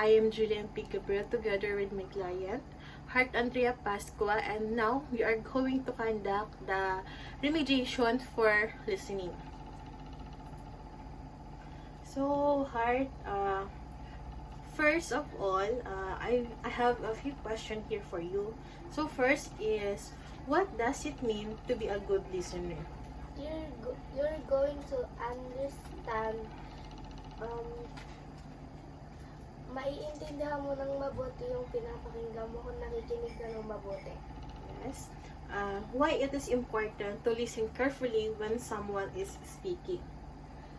I am Julian P. Gabriel together with my client, Heart Andrea Pascua, and now we are going to conduct the remediation for listening. So, Heart, first of all, I have a few questions here for you. So, first is, what does it mean to be a good listener? You're going to understand, maiintindihan mo ng mabuti yung pinapakinggan mo kung nakikinig ka ng mabuti. Yes. Why it is important to listen carefully when someone is speaking?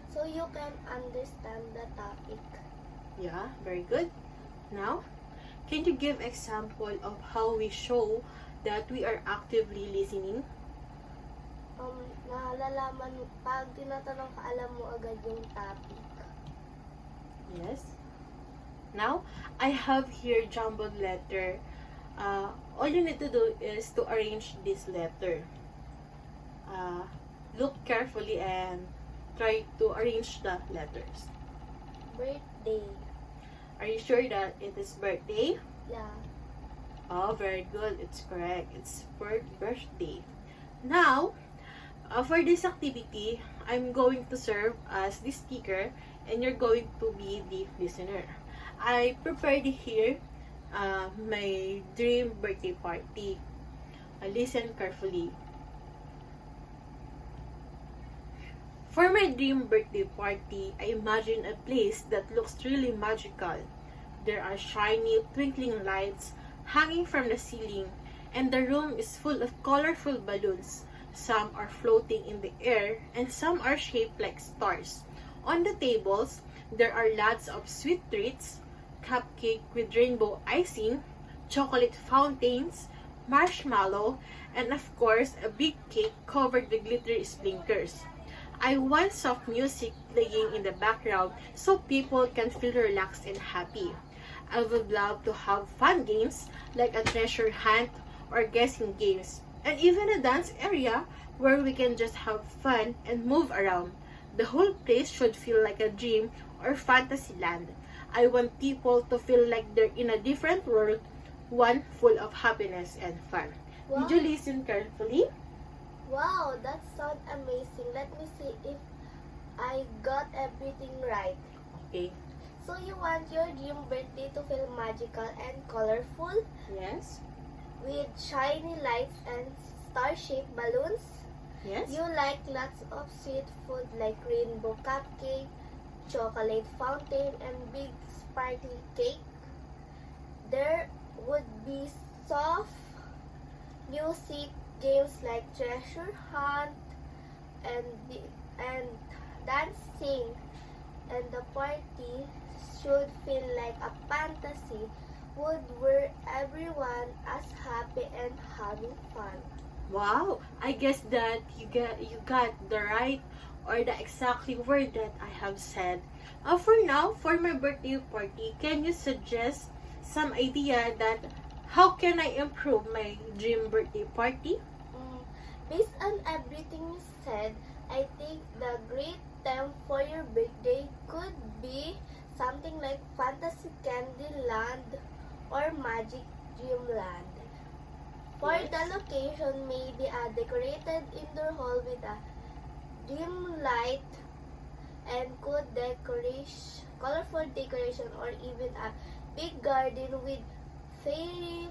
So you can understand the topic. Yeah, very good. Now, can you give example of how we show that we are actively listening? Nalalaman mo, pag tinatanong ka, alam mo agad yung topic. Yes. Now, I have here jumbled letter. All you need to do is to arrange this letter. Look carefully and try to arrange the letters. Birthday. Are you sure that it is birthday? Yeah. Oh, very good. It's correct. It's birthday. Now, for this activity, I'm going to serve as the speaker and you're going to be the listener. I prepared here my dream birthday party. Listen carefully. For my dream birthday party, I imagine a place that looks really magical. There are shiny, twinkling lights hanging from the ceiling, and the room is full of colorful balloons. Some are floating in the air, and some are shaped like stars. On the tables, there are lots of sweet treats, cupcake with rainbow icing, chocolate fountains, marshmallow, and of course, a big cake covered with glittery sprinkles. I want soft music playing in the background so people can feel relaxed and happy. I would love to have fun games like a treasure hunt or guessing games, and even a dance area where we can just have fun and move around. The whole place should feel like a dream or fantasy land. I want people to feel like they're in a different world, one full of happiness and fun. Wow. Did you listen carefully? Wow, that sounds amazing. Let me see if I got everything right. Okay. So you want your dream birthday to feel magical and colorful Yes. with shiny lights and star-shaped balloons? Yes. You like lots of sweet food like rainbow cupcake, chocolate fountain, and big sparkly cake. There would be soft music, games like treasure hunt, and dancing, and the party should feel like a fantasy would where everyone is happy and having fun. Wow, I guess that you got the right or the exactly word that I have said. For now, for my birthday party, can you suggest some idea that how can I improve my dream birthday party? Based on everything you said, I think the great theme for your birthday could be something like Fantasy Candyland or Magic Dreamland. For Yes. the location, maybe a decorated indoor hall with a dim light and good decoration, colorful decoration, or even a big garden with fairy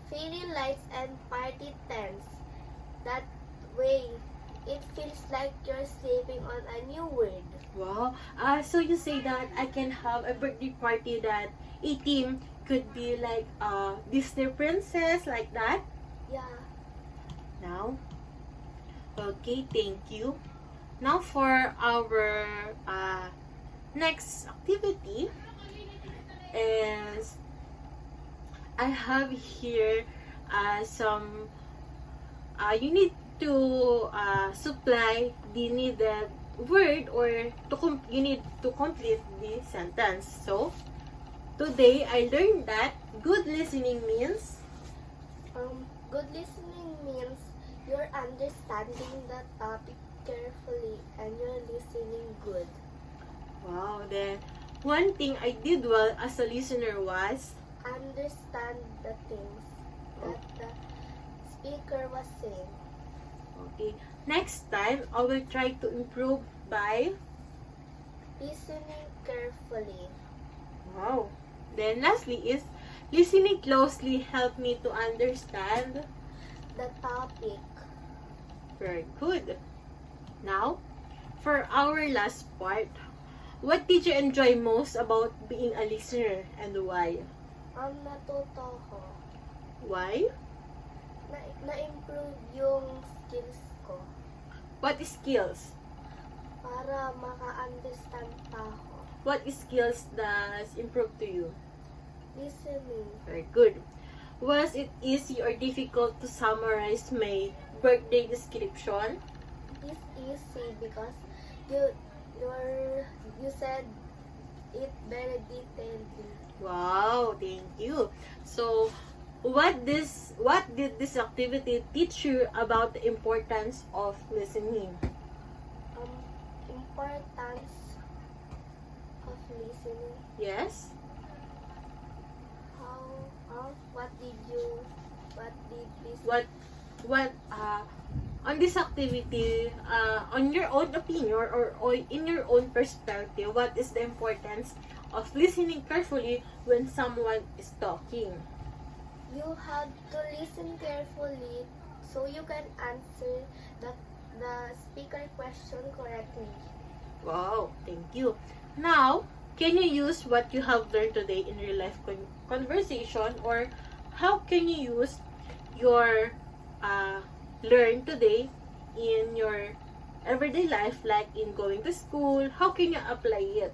fairy lights and party tents. That way, it feels like you're sleeping on a new world. Wow. So you say that I can have a birthday party that a theme could be like Disney princess like that. Yeah. Now, okay, thank you. Now for our next activity is I have here some you need to supply the needed word or you need to complete the sentence. So today I learned that good listening means Good listening means you're understanding the topic carefully and you're listening good. wow. Then One thing I did well as a listener was, understand the things that the speaker was saying. okay, next time I will try to improve by, Listening carefully. wow. Then lastly is, listening closely helped me to understand. The topic. Very good. Now, for our last part, what did you enjoy most about being a listener and why? Natuto ko. Why? Na-improve yung skills ko What skills? para maka-understand pa ako. What skills does improve to you? Listening. Very good. Was it easy or difficult to summarize my birthday description? It's easy because you said it very detailedly. Wow, thank you. So, what did this activity teach you about the importance of listening? Importance of listening. Yes? What did this What on this activity, on your own opinion or in your own perspective, what is the importance of listening carefully when someone is talking? You have to listen carefully so you can answer the speaker question correctly. Wow, thank you. Now, can you use what you have learned today in real life conversation, or how can you use your learn today in your everyday life, like in going to school? How can you apply it?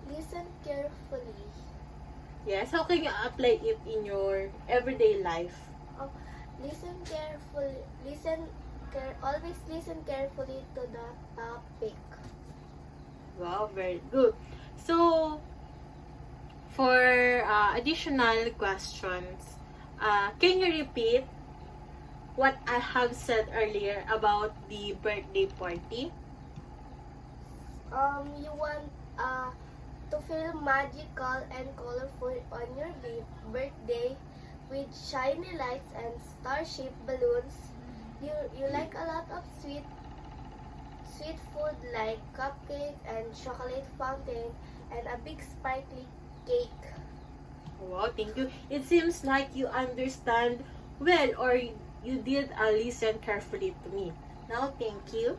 Listen carefully. Yes, how can you apply it in your everyday life? Listen carefully. Always listen carefully to the topic. Wow, very good. So, for additional questions, can you repeat what I have said earlier about the birthday party? You want to feel magical and colorful on your birthday with shiny lights and star-shaped balloons. You like a lot of sweet food like cupcake and chocolate fountain and a big sparkly cake. Wow, thank you. It seems like you understand well, or you did listen carefully to me. Now, thank you.